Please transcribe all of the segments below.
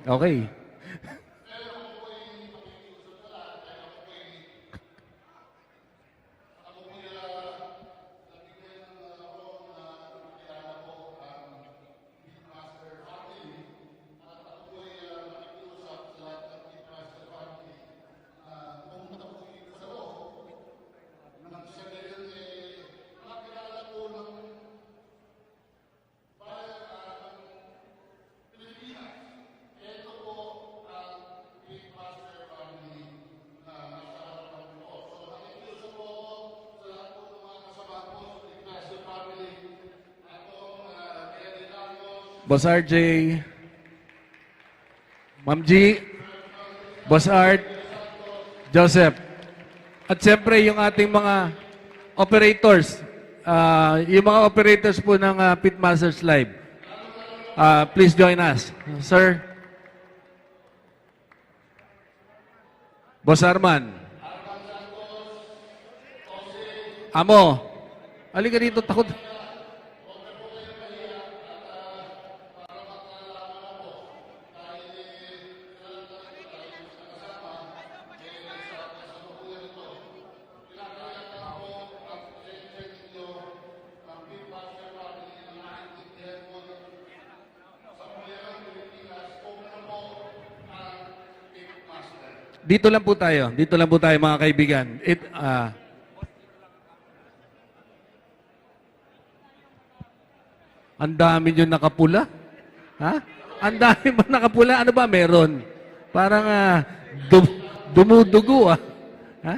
Okay. Boss RJ, Ma'am G, Boss Art, Joseph. At siyempre yung ating mga operators, yung mga operators po ng Pitmasters Live. Please join us. Sir, Boss Arman, Amo, halika dito, takot. Dito lang po tayo. Dito lang po tayo mga kaibigan. Ang dami nyo nakapula. Ha? Ang dami ba nakapula? Ano ba meron? Parang dumudugo ah. Ha?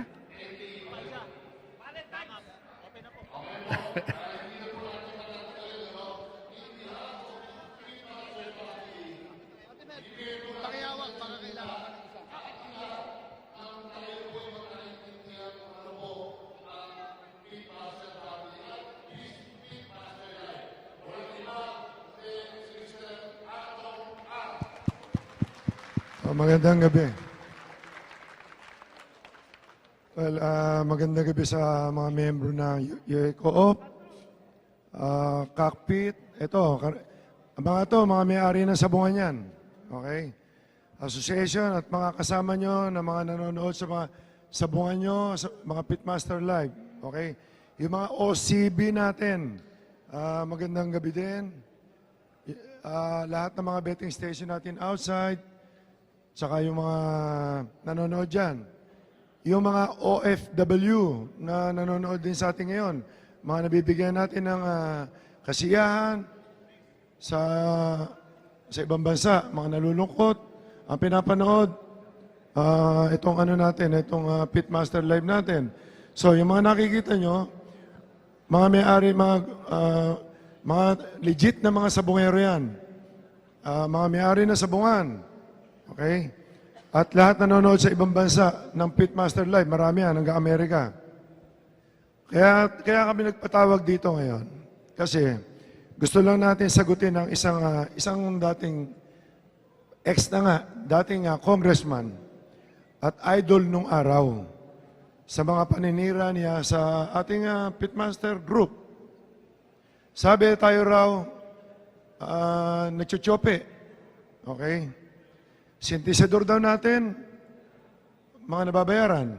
Magandang gabi. Well, magandang gabi sa mga miyembro ng Co-op, Cockpit. Ito, mga may-ari ng sabungan yan. Okay? Association at mga kasama nyo na mga nanonood sa mga sabungan nyo, sa mga Pitmaster Live. Okay? Yung mga OCB natin, magandang gabi din. Lahat ng mga betting station natin outside, saka yung mga nanonood dyan. Yung mga OFW na nanonood din sa atin ngayon, mga nabibigyan natin ng kasiyahan sa ibang bansa, mga nalulungkot, ang pinapanood, itong Pitmaster Live natin. So, yung mga nakikita nyo, mga may-ari, mga legit na mga sabungero yan. Mga may-ari na sabungan. Okay? At lahat nanonood sa ibang bansa ng Pitmaster Live, marami yan, hanggang Amerika. Kaya kami nagpatawag dito ngayon. Kasi gusto lang natin sagutin ng isang dating dating congressman at idol nung araw sa mga paninira niya sa ating Pitmaster Group. Sabi tayo raw, nagchuchope. Okay? Sintisador daw natin, mga nababayaran.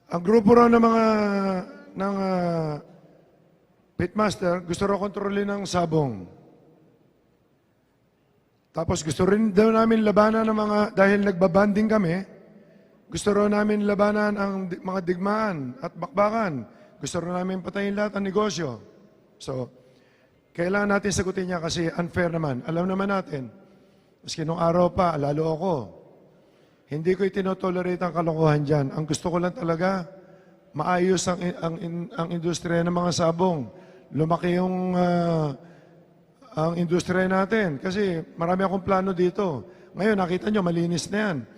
Ang grupo raw ng Pitmaster, gusto raw kontrolin ng sabong. Tapos gusto rin daw namin labanan ng dahil nagbabanding kami, gusto raw namin labanan ang mga digmaan at bakbakan. Gusto raw namin patayin lahat ang negosyo. So, kailangan natin sagutin niya kasi unfair naman. Alam naman natin, maski nung araw pa, lalo ako, hindi ko itinotolerate ang kalokohan dyan. Ang gusto ko lang talaga, maayos ang industriya ng mga sabong. Lumaki ang industriya natin. Kasi marami akong plano dito. Ngayon, nakita nyo, malinis na yan.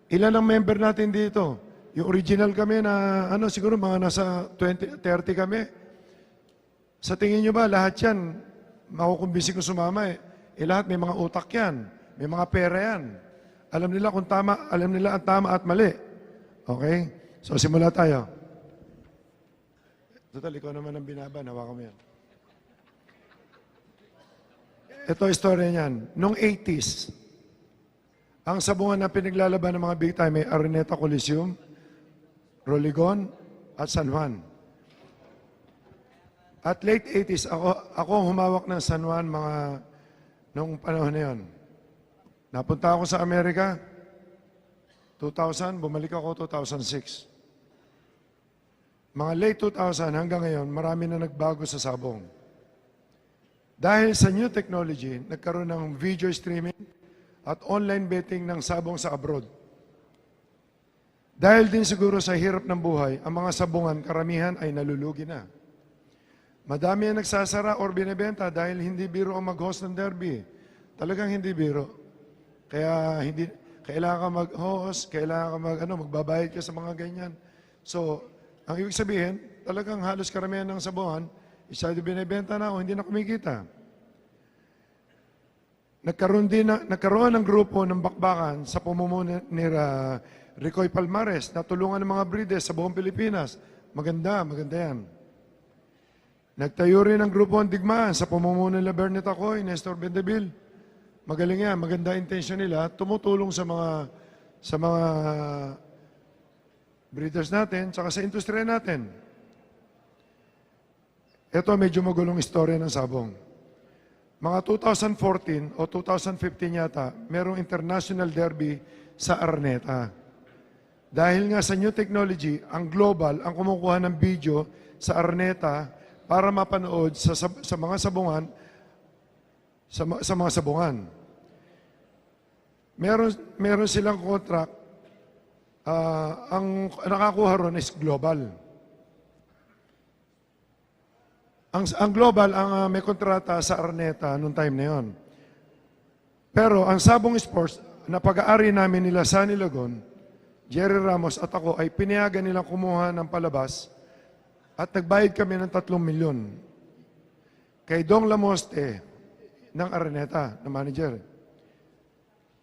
Ilan ang member natin dito? Yung original kami na, siguro mga nasa 20, 30 kami. Sa tingin nyo ba, lahat yan, makukumbisi ko sumama eh. Lahat may mga utak yan, may mga pera yan. Alam nila kung tama, alam nila ang tama at mali. Okay? So, simula tayo. Total, ikaw naman ang binaban, hawakan mo yan. ito istorya niyan. Noong 80s, ang sabungan na pinaglalaban ng mga big time ay Araneta Coliseum, Roligon, at San Juan. At late 80s, ako ang humawak ng San Juan nung panahon na yun. Napunta ako sa Amerika, 2000, bumalik ako 2006. Mga late 2000 hanggang ngayon, marami na nagbago sa sabong. Dahil sa new technology, nagkaroon ng video streaming at online betting ng sabong sa abroad. Dahil din siguro sa hirap ng buhay, ang mga sabungan karamihan ay nalulugi na. Madami ang nagsasara or binibenta dahil hindi biro ang mag-host ng derby. Talagang hindi biro. Kaya kailangan ka mag-host, kailangan ka magbabayad ka sa mga ganyan. So, ang ibig sabihin, talagang halos karamihan ng sabungan, isa yung binibenta na o hindi na kumikita. Nagkaroon ng grupo ng bakbakan sa pamumuno ni Ricoy Palmares na tulungan ng mga breeders sa buong Pilipinas. Maganda yan. Nagtayo rin ng grupo ng digmaan sa pamumuno ni Bernet Acoy, Nestor Bendeville. Magaling yan, maganda intensyon nila, tumutulong sa mga breeders natin, tsaka sa industriya natin. Ito medyo magulong istorya ng sabong. Mga 2014 o 2015 yata, merong international derby sa Araneta. Dahil nga sa new technology, ang global ang kumukuha ng video sa Araneta para mapanood sa mga sabungan, sa mga sabungan. Meron silang contract, ang nakakuha ron is global. Ang global, ang may kontrata sa Araneta noong time na yon. Pero ang Sabong Sports, na pag-aari namin nila Sunny Lagon, Jerry Ramos at ako ay pinayagan nilang kumuha ng palabas at nagbayad kami ng 3 milyon kay Dong Lamoste ng Araneta, na manager.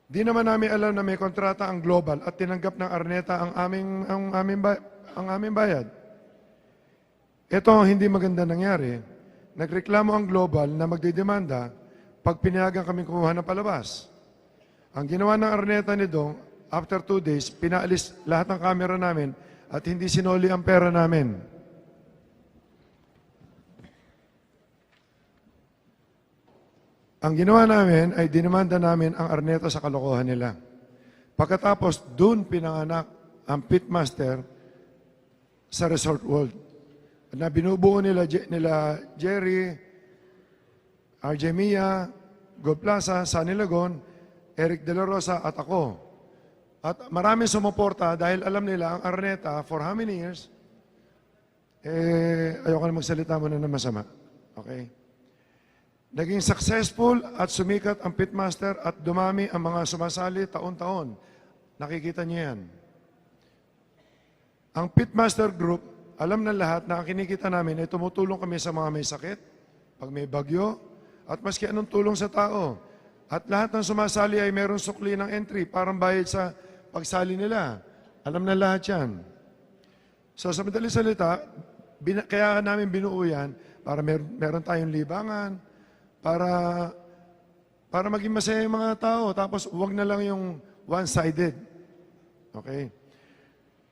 Di naman namin alam na may kontrata ang global at tinanggap ng Araneta ang aming bayad. Ito ang hindi maganda nangyari. Nagreklamo ang global na magdidemanda pag pinayagan kami kumuha ng palabas. Ang ginawa ng Araneta ni Dong, after 2 days, pinaalis lahat ng camera namin at hindi sinoli ang pera namin. Ang ginawa namin ay dinimanda namin ang Araneta sa kalokohan nila. Pagkatapos, doon pinanganak ang pitmaster sa Resort World. Na binubuo nila Jerry, RJ Mia, Gold Plaza, Sunny Lagon, Eric De La Rosa at ako. At maraming sumuporta dahil alam nila ang Araneta for how many years? Ayoko na magsalita muna ng masama. Okay? Naging successful at sumikat ang pitmaster at dumami ang mga sumasali taon-taon. Nakikita niyo yan. Ang pitmaster group, alam ng lahat na ang kinikita namin ay tumutulong kami sa mga may sakit, pag may bagyo, at maski anong tulong sa tao. At lahat ng sumasali ay mayroong sukli ng entry, parang bayad sa pagsali nila. Alam na lahat yan. So sa madaling salita, kaya namin binuo yan para meron tayong libangan, para maging masaya yung mga tao. Tapos huwag na lang yung one-sided. Okay?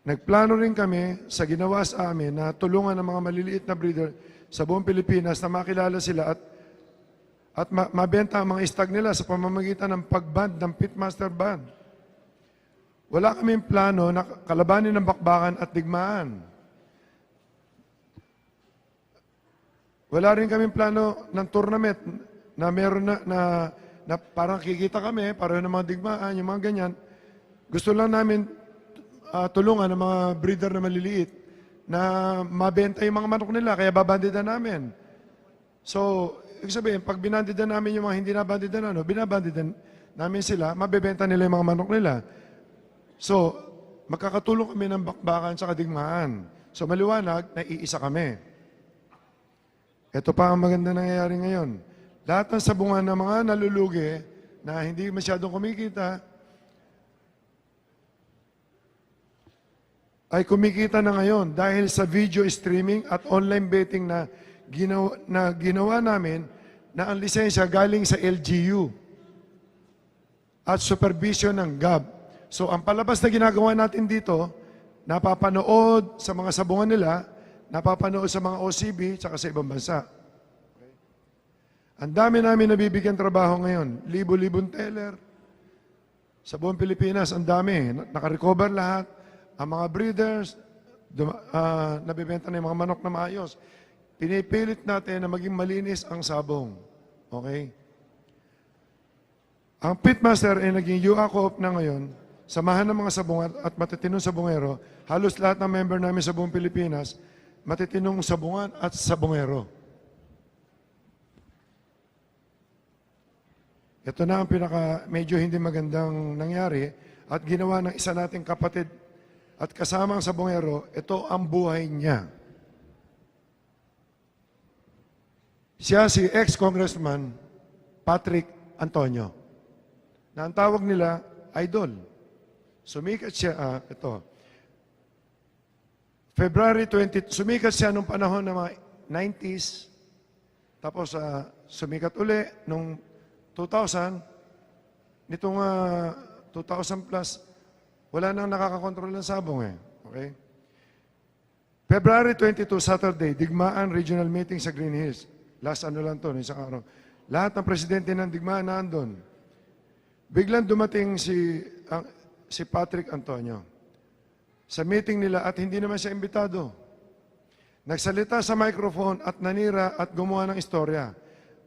Nagplano rin kami sa ginawa sa amin na tulungan ng mga maliliit na breeder sa buong Pilipinas na makilala sila at mabenta ang mga stag nila sa pamamagitan ng pag-band ng Pitmaster Band. Wala kaming plano na kalabanin ng bakbakan at digmaan. Wala rin kaming plano ng tournament na meron na parang kikita kami, pareho ng mga digmaan, yung mga ganyan. Gusto lang namin tulungan ng mga breeder na maliliit na mabenta yung mga manok nila, kaya babandidan namin. So, ibig sabihin, pag binandidan namin yung mga hindi nabandidan, binabandidan namin sila, mabebenta nila yung mga manok nila. So, magkakatulong kami ng bakbakan sa kadigmaan. So, maliwanag, naiisa kami. Ito pa ang maganda nangyayari ngayon. Lahat ng sabungan ng mga nalulugi na hindi masyadong kumikita, ay kumikita na ngayon dahil sa video streaming at online betting na ginawa namin na ang lisensya galing sa LGU at supervision ng GAB. So ang palabas na ginagawa natin dito, napapanood sa mga sabungan nila, napapanood sa mga OCB, tsaka sa ibang bansa. Ang dami namin nabibigyan trabaho ngayon. Libo-libong teller. Sa buong Pilipinas, ang dami. Nakarecover lahat. Ang mga breeders, nabibenta na yung mga manok na maayos. Pinipilit natin na maging malinis ang sabong. Okay? Ang Pitmaster ay naging UACOP na ngayon, samahan ng mga sabungan at matitinong sabungero. Halos lahat ng member namin sa buong Pilipinas, matitinong sabungan at sabungero. Ito na ang medyo hindi magandang nangyari at ginawa ng isa nating kapatid at kasama ang sabongero, ito ang buhay niya. Siya si ex-congressman Patrick Antonio, na ang tawag nila, idol. Sumikat siya, ito, February 20, sumikat siya nung panahon ng mga 90s, tapos sumikat uli nung 2000, nitong 2000 plus, wala nang nakakakontrol ng sabong eh. Okay? February 22, Saturday, Digmaan Regional Meeting sa Green Hills. Last ano lang to, isang araw. Lahat ng presidente ng Digmaan naandun. Biglang dumating si Patrick Antonio sa meeting nila at hindi naman siya imbitado. Nagsalita sa microphone at nanira at gumawa ng istorya.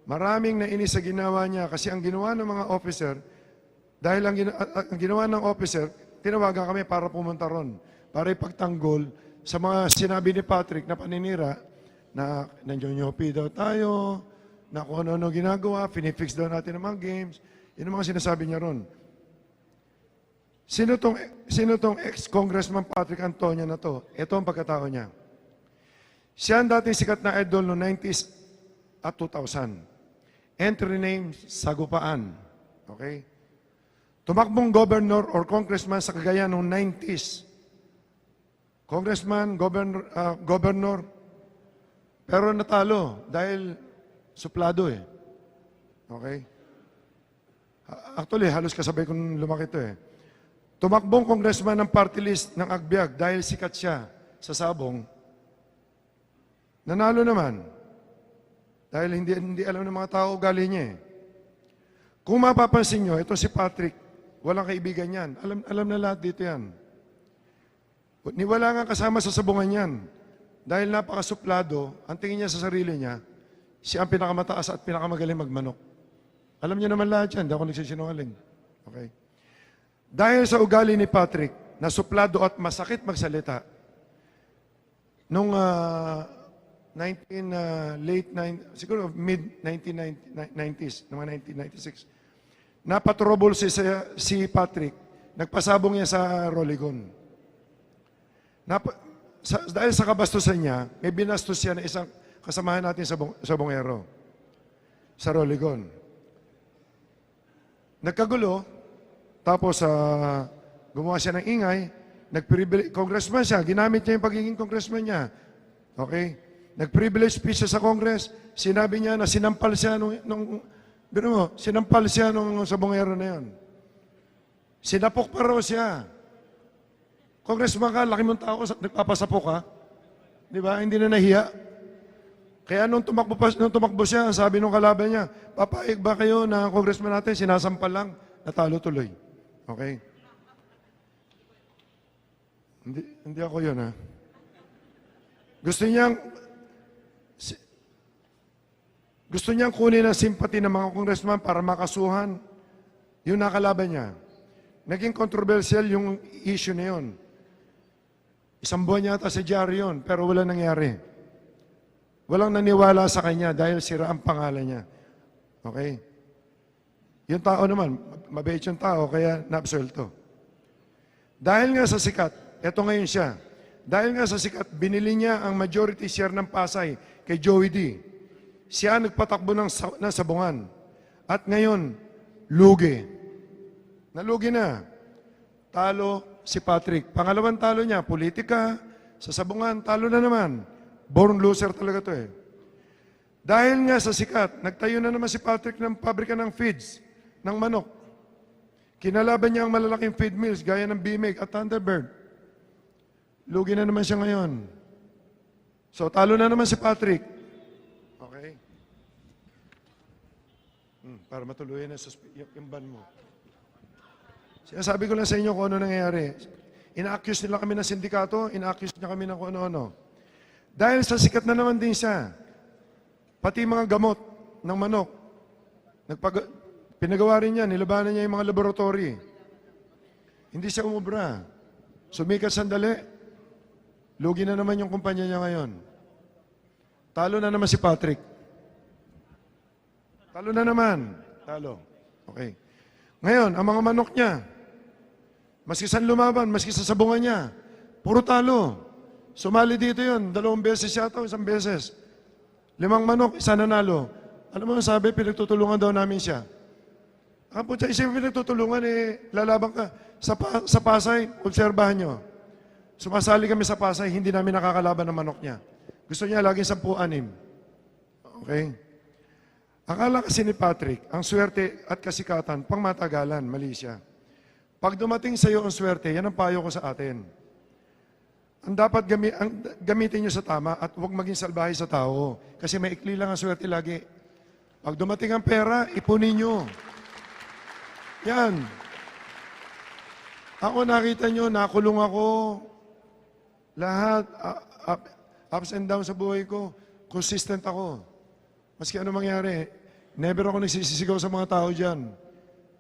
Maraming nainis sa ginawa niya kasi ang ginawa ng mga officer, dahil ang ginawa ng officer, tinawagan kami para pumunta ron, para ipagtanggol sa mga sinabi ni Patrick na paninira, na nandiyon-yopi daw tayo, na kung ano-ano ginagawa, finifix daw natin ang mga games. Yun ang mga sinasabi niya ron. Sino tong ex-congressman Patrick Antonio na to? Ito ang pagkatao niya. Siya ang dating sikat na idol noong 90s at 2000. Entry name, Sagupaan. Okay? Tumakbong governor or congressman sa Cagayan noong 90s. Congressman, governor, pero natalo dahil suplado eh. Okay? Actually, halos kasabay kong lumaki ito eh. Tumakbong congressman ng party list ng Agbiag dahil sikat siya sa sabong. Nanalo naman. Dahil hindi alam ng mga tao ugali niya eh. Kung mapapansin nyo, ito si Patrick, walang kaibigan yan. Alam na lahat dito yan. Wala nga kasama sa sabungan yan. Dahil napakasuplado, ang tingin niya sa sarili niya, siya ang pinakamataas at pinakamagaling magmanok. Alam niyo naman lahat yan, hindi ako nagsisinungaling. Okay? Dahil sa ugali ni Patrick, na suplado at masakit magsalita, nung siguro mid-1990s, mga 1996, napatrouble si Patrick, nagpasabong niya sa Roligon. Dahil sa kabastusan niya, may binastos siya na isang kasamahan natin sa Bongero, sa Roligon. Nagkagulo, tapos gumawa siya ng ingay, congressman siya, ginamit niya yung pagiging congressman niya. Okay? Nag-privilege speech siya sa Congress, sinabi niya na sinampal siya sinampal siya nung sabongero na yun. Sinapok pa raw siya. Congressman ka, laki mong tao, nagpapasapok ka. Di ba? Hindi na nahiya. Kaya nung tumakbo siya, sabi nung kalaban niya, papaig ba kayo na congressman natin, sinasampal lang, natalo tuloy. Okay? Hindi ako yun, ha? Gusto niyang kunin ang simpati ng mga congressman para makasuhan yung nakalaban niya. Naging controversial yung issue na yun. Isang buwan yata sa diary yun, pero wala nangyari. Walang naniwala sa kanya dahil sira ang pangalan niya. Okay? Yung tao naman, mabait yung tao, kaya naabsuelto. Dahil nga sa sikat, eto ngayon siya, dahil nga sa sikat, binili niya ang majority share ng Pasay kay Joey D. Siya nagpatakbo ng sabungan. At ngayon, lugi. Nalugi na. Talo si Patrick. Pangalawang talo niya, politika, sa sabungan, talo na naman. Born loser talaga to eh. Dahil nga sa sikat, nagtayo na naman si Patrick ng pabrika ng feeds, ng manok. Kinalaban niya ang malalaking feed mills gaya ng BMEG at Thunderbird. Lugi na naman siya ngayon. So, talo na naman si Patrick. Okay? Para matuloy na yung ban mo. Sinasabi ko lang sa inyo kung ano nangyayari. Ina-accuse nila kami ng sindikato, ina-accuse niya kami ng kung ano-ano. Dahil sa sikat na naman din siya, pati mga gamot ng manok, pinagawa rin niya, nilabanan niya yung mga laboratory. Hindi siya umubra. Sumikat sandali, lugi na naman yung kumpanya niya ngayon. Talo na naman si Patrick. Talo na naman. Talo. Okay. Ngayon, ang mga manok niya, maski saan lumaban, maski sa sabungan niya, puro talo. Sumali dito yun, 2 beses yata, 1 beses. 5 manok, 1 nanalo. Alam mo ang sabi, pinagtutulungan daw namin siya. Ang putya, isipin pinagtutulungan, lalaban ka. Sa Pasay, obserbahan nyo. Sumasali kami sa Pasay, hindi namin nakakalaban ng manok niya. Gusto niya laging 10-6. Okay? Akala kasi ni Patrick, ang swerte at kasikatan, pangmatagalan, mali siya. Pag dumating sa iyo ang swerte, yan ang payo ko sa atin. Ang dapat gamitin nyo sa tama at huwag maging salbahe sa tao. Kasi may ikli lang ang swerte lagi. Pag dumating ang pera, ipunin nyo. Yan. Ako nakita nyo, nakulong ako. Lahat, ups and downs sa buhay ko, consistent ako. Maski ano mangyari, never ako nagsisisigaw sa mga tao dyan.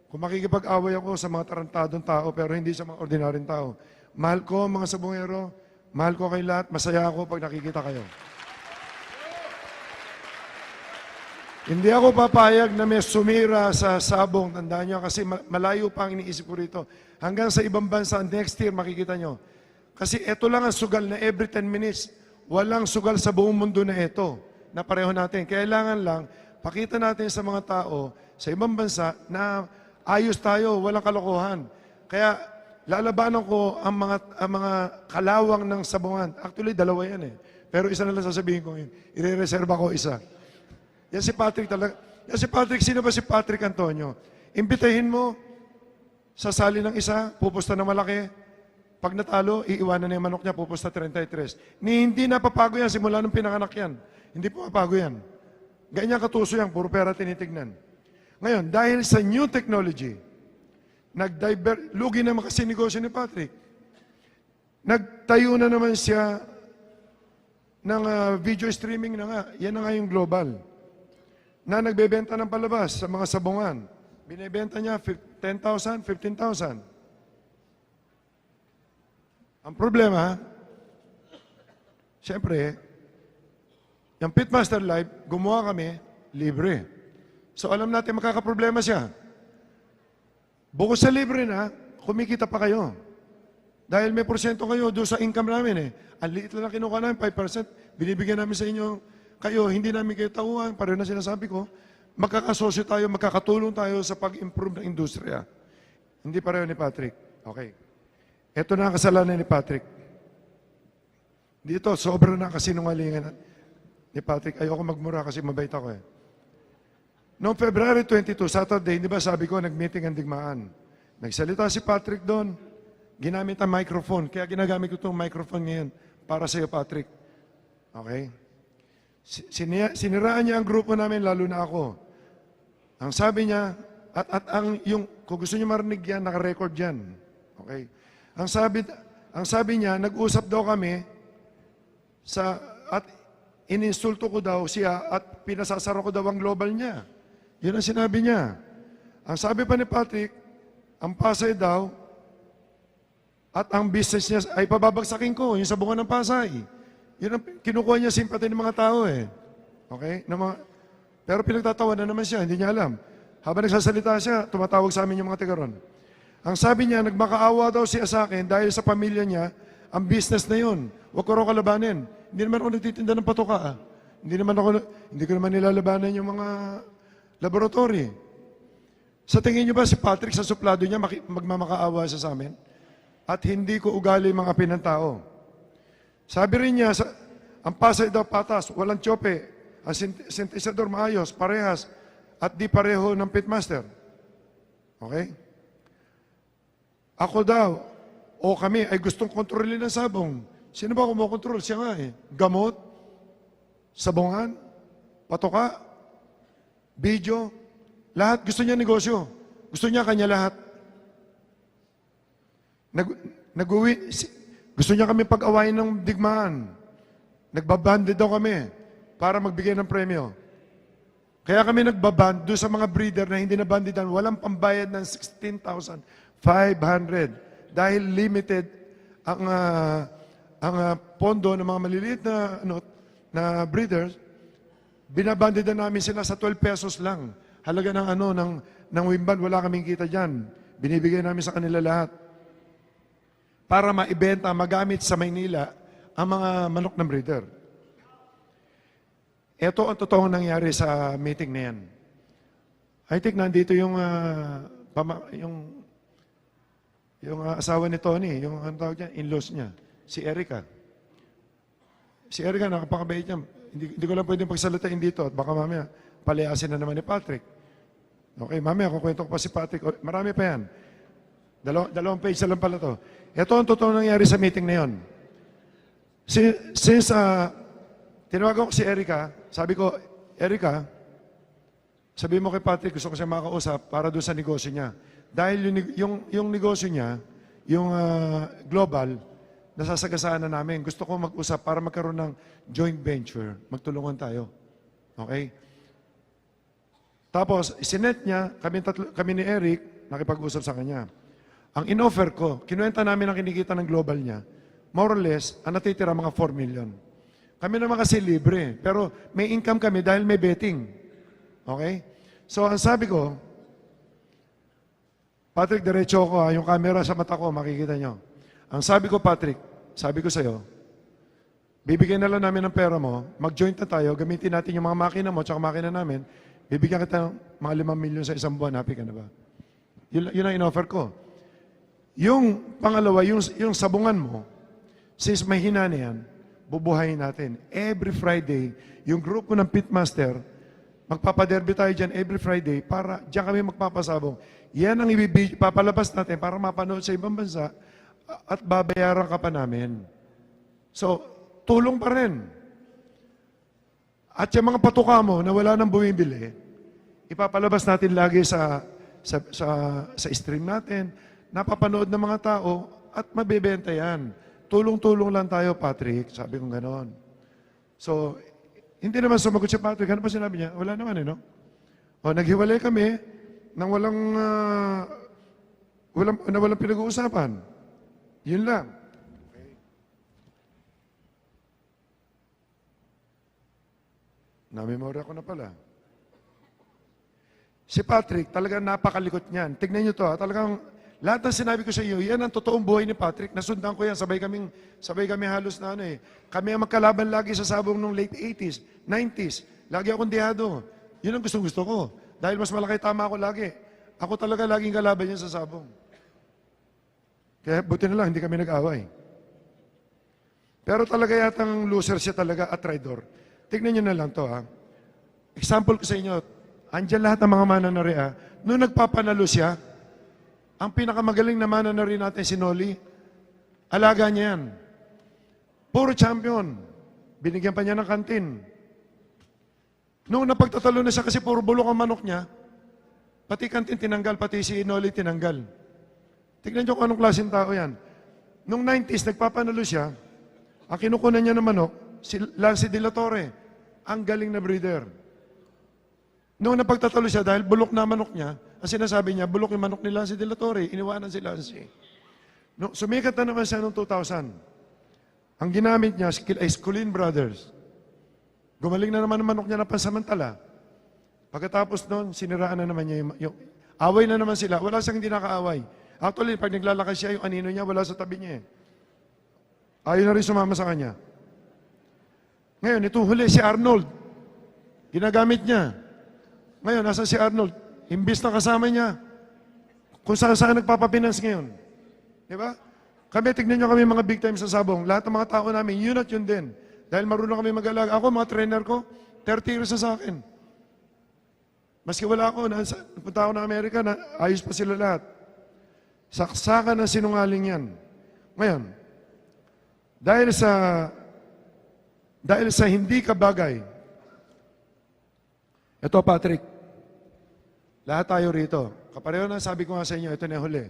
Kung makikipag-away ako sa mga tarantadong tao, pero hindi sa mga ordinaryong tao. Mahal ko mga sabungero, mahal ko kay lahat, masaya ako pag nakikita kayo. Hindi ako papayag na may sumira sa sabong, tandaan nyo, kasi malayo pa ang iniisip ko rito. Hanggang sa ibang bansa, next year, makikita nyo. Kasi ito lang ang sugal na every 10 minutes, walang sugal sa buong mundo na ito, na pareho natin. Kailangan lang, pakita natin sa mga tao, sa ibang bansa, na ayos tayo, walang kalokohan. Kaya, lalabanan ko ang mga kalawang ng sabungan. Actually, 2 yan eh. Pero isa na lang sasabihin ko yun. I-reserve ko isa. Yan si Patrick talaga. Yan si Patrick, sino ba si Patrick Antonio? Imbitahin mo, sasali ng isa, pupusta ng malaki. Pag natalo, iiwanan na yung manok niya, pupusta 33. Hindi napapago yan, simula nung pinanganak yan. Hindi pumapago yan. Ganyan katuso yan, puro pera tinitignan. Ngayon, dahil sa new technology, lugi naman kasi negosyo ni Patrick. Nagtayo na naman siya ng video streaming na nga. Yan na nga yung global. Na nagbebenta ng palabas sa mga sabungan. Binebenta niya 10,000, 15,000. Ang problema, siyempre, yung Pitmaster Live, gumawa kami, libre. So alam natin makakaproblema siya. Bukod sa libre na, kumikita pa kayo. Dahil may porsyento kayo doon sa income namin eh. Ang liit lang kinuha namin, 5%. Binibigyan namin sa inyo, kayo, hindi namin kayo tauhan. Pareho na sinasabi ko, magkakasosyo tayo, magkakatulong tayo sa pag-improve ng industriya. Hindi pareho ni Patrick. Okay. Ito na ang kasalanan ni Patrick. Dito, sobra na kasinungalingan ni Patrick. Ayoko magmura kasi mabait ako eh. Noong February 22, Saturday, di ba sabi ko, nag-meeting ang digmaan. Nagsalita si Patrick doon. Ginamit ang microphone. Kaya ginagamit ko itong microphone ngayon para sa iyo, Patrick. Okay? Siniraan niya ang grupo namin, lalo na ako. Ang sabi niya, kung gusto niyo marinig yan, naka-record yan. Okay? Ang sabi niya, nag-usap daw kami at ininsulto ko daw siya at pinasasara ko daw ang global niya. Yun ang sinabi niya. Ang sabi pa ni Patrick, ang Pasay daw at ang business niya ay pababagsakin ko, yung sabungan ng Pasay. Yun ang kinukuha niya simpati ng mga tao eh. Okay? Pero pinagtatawa na naman siya, hindi niya alam. Habang nagsasalita siya, tumatawag sa amin yung mga tigaron. Ang sabi niya, nagmakaawa daw siya sa akin dahil sa pamilya niya, ang business na yun. Huwag ko raw kalabanin. Hindi naman ako nagtitinda ng patuka. Hindi ko naman nilalabanan yung mga laboratory. Sa tingin niyo ba si Patrick sa suplado niya magmamakaawa siya sa amin? At hindi ko ugali mga pinantao. Sabi rin niya, ang Pasay daw patas, walang tsope. Ang synthesizer maayos, parehas, at di pareho ng pitmaster. Okay? Ako daw, o kami, ay gustong kontrolin ng sabong. Sino ba kumokontrol? Siya nga eh. Gamot, sabungan, patoka, video, lahat gusto niya negosyo. Gusto niya kanya lahat. Gusto niya kami pag-awayin ng digmaan. Nagbabande daw kami para magbigay ng premyo. Kaya kami nagbaband doon sa mga breeder na hindi na bandidan, walang pambayad ng 16,500 dahil limited ang pondo ng mga maliliit na breeders. Binabandidan namin sila sa 12 pesos lang. Halaga ng wimban, wala kaming kita diyan. Binibigay namin sa kanila lahat para maibenta, magamit sa Maynila ang mga manok ng breeder. Ito ang totoong nangyari sa meeting na yan. I think nandito yung asawa ni Tony, yung ano tawag niya, in-laws niya, si Erica. Si Erica, nakapakabait niya. Hindi ko lang pwedeng pagsalitain dito at baka mamaya palayasin na naman ni Patrick. Okay, mamaya kukwento ko pa si Patrick. Marami pa yan. Dalawang page na lang pala to. Ito ang totoong nangyari sa meeting na yon. Since tinawagan ko si Erica, sabi ko, Erica, sabi mo kay Patrick, gusto ko siya makausap para doon sa negosyo niya. Dahil yung negosyo niya, yung global, nasasagasaan na namin. Gusto ko mag-usap para magkaroon ng joint venture. Magtulungan tayo. Okay? Tapos, sinet niya, kami ni Eric, nakipag-usap sa kanya. Ang in-offer ko, kinuwenta namin ang kinikita ng global niya, more or less, ang natitira mga 4 million. Kami naman kasi libre, pero may income kami dahil may betting. Okay? So, ang sabi ko, Patrick, diretso ko yung camera sa mata ko, makikita nyo. Ang sabi ko, Patrick, sabi ko sa'yo, bibigyan na lang namin ng pera mo, mag-joint na tayo, gamitin natin yung mga makina mo, tsaka makina namin, bibigyan kita ng mga 5 million sa isang buwan, happy ka na ba? Yun ang in-offer ko. Yung pangalawa, yung sabungan mo, since may hina na yan, bubuhayin natin. Every Friday, yung grupo ng Pitmaster, magpapaderby tayo dyan every Friday para dyan kami magpapasabong. Yan ang papalabas natin para mapanood sa ibang bansa at babayaran ka pa namin. So, tulong pa rin. At yung mga patuka mo na wala nang bumibili, ipapalabas natin lagi sa stream natin, napapanood ng mga tao at mabibenta yan. Tulong-tulong lang tayo, Patrick. Sabi kong ganon. So, hindi naman sumagot si Patrick. Ano pa sinabi niya? Wala naman no? O, naghiwalay kami nang walang pinag-uusapan. Yun lang. Okay. Namemorya ko na pala. Si Patrick, talagang napakalikot niyan. Tignan niyo to, talagang lahat ng sinabi ko sa iyo, yan ang totoong buhay ni Patrick. Nasundan ko yan, sabay kami halos na Kami ang magkalaban lagi sa sabong nung late 80s, 90s. Lagi akong dihado. Yun ang gusto ko. Dahil mas malaki tama ako lagi. Ako talaga laging kalaban yan sa sabong. Kaya buti na lang, hindi kami nag-away. Pero talaga yatang loser siya talaga at traidor. Tignan nyo na lang to ha. Example ko sa inyo, andyan lahat ng mga mananari ha. Noong nagpapanalo siya, ang pinakamagaling na mananari natin si Noli, alaga niya yan. Puro champion. Binigyan pa niya ng kantin. Noong napagtatalo na siya kasi puro bulok ang manok niya, pati kantin tinanggal, pati si Noli tinanggal. Tignan niyo kung anong klaseng tao yan. Noong 90s, nagpapanalo siya, ang kinukunan niya ng manok, si Lance De La Torre, ang galing na breeder. Noong napagtatalo siya, dahil bulok na manok niya, ang sinasabi niya, bulok yung manok ni Lance De La Torre, iniwanan si Lance. No, sumikat na naman siya noong 2000. Ang ginamit niya ay Scullin Brothers. Gumaling na naman ang manok niya na pansamantala. Pagkatapos noon, siniraan na naman niya yung away na naman sila. Wala siyang hindi nakaaway. Actually, pag naglalakad siya, yung anino niya, wala sa tabi niya. Ayaw na rin sumama sa kanya. Ngayon, ito huli si Arnold. Ginagamit niya. Ngayon, nasa si Arnold? Imbis na kasama niya. Kung saan nagpapapinance ngayon. Di ba? Kami, tignan niyo kami mga big time sa sabong. Lahat ng mga tao namin, yun at yun din. Dahil marunong kami mag-alaga. Ako, mga trainer ko, 30 years na sa akin. Maski wala ako, punta ako ng Amerika, ayos pa sila lahat. Saksakan ng sinungaling yan. Ngayon, dahil sa hindi ka bagay, ito Patrick, lahat tayo rito. Kapareho na sabi ko nga sa inyo, ito na huli.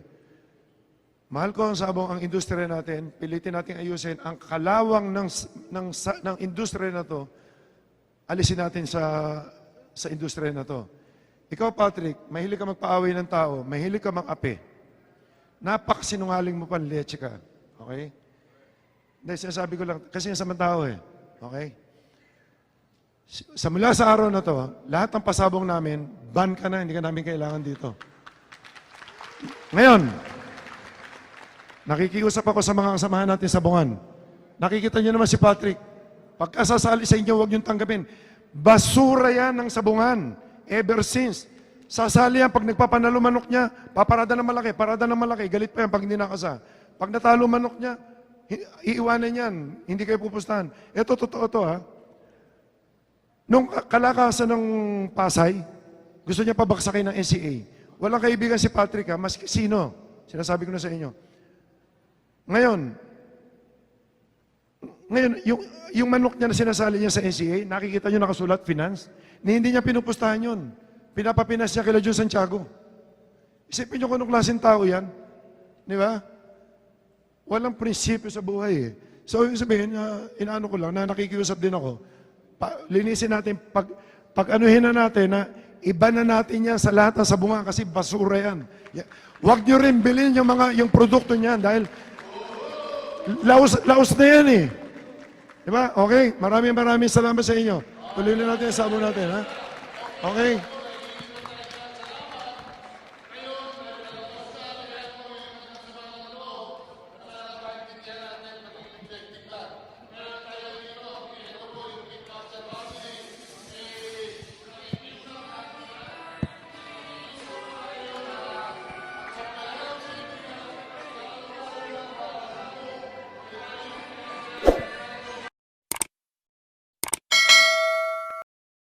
Mahal ko ang sabong ang industriya natin, pilitin natin ayusin ang kalawang ng industriya na to, alisin natin sa industriya na to. Ikaw, Patrick, mahilig ka magpaaway ng tao, mahilig ka mang-api. Napakasinungaling mo pa, leche ka. Okay? Hindi, sinasabi ko lang, kasi yung sa mga tao eh. Okay? Mula sa araw na to, lahat ng pasabong namin, ban ka na, hindi ka namin kailangan dito. Ngayon, nakikiusap ako sa mga kasamahan natin sa Bungan. Nakikita niyo naman si Patrick. Pagkasasali sa inyo, huwag niyong tanggapin. Basura yan ng sabungan. Ever since. Sasali yan, pag nagpapanalo manok niya, paparada ng malaki, galit pa yan pag hindi nakasa. Pag natalo manok niya, iiwanan yan, hindi kayo pupustahan. Ito, totoo to ha. Nung kalakasan ng Pasay, gusto niya pabaksakin ng NCA. Walang kaibigan si Patrick ha, maski sino. Sinasabi ko na sa inyo. Ngayon, yung manok niya na sinasali niya sa NCA, nakikita niyo nakasulat, finance, na hindi niya pinupustahan yun. Pinapapinas niya kila Jun Santiago. Isipin niyo kung anong klaseng tao yan. Di ba? Walang prinsipyo sa buhay eh. So, yung sabihin, inaano ko lang, na nakikiusap din ako, linisin natin, pag-anuhin na natin, na iba na natin yan sa lahat ng sabungan kasi basura yan. Huwag niyo rin bilhin yung produkto niyan dahil laos na yan eh. Diba? Okay? Maraming salamat sa inyo. Tuloy na natin ang sabon natin, ha? Okay?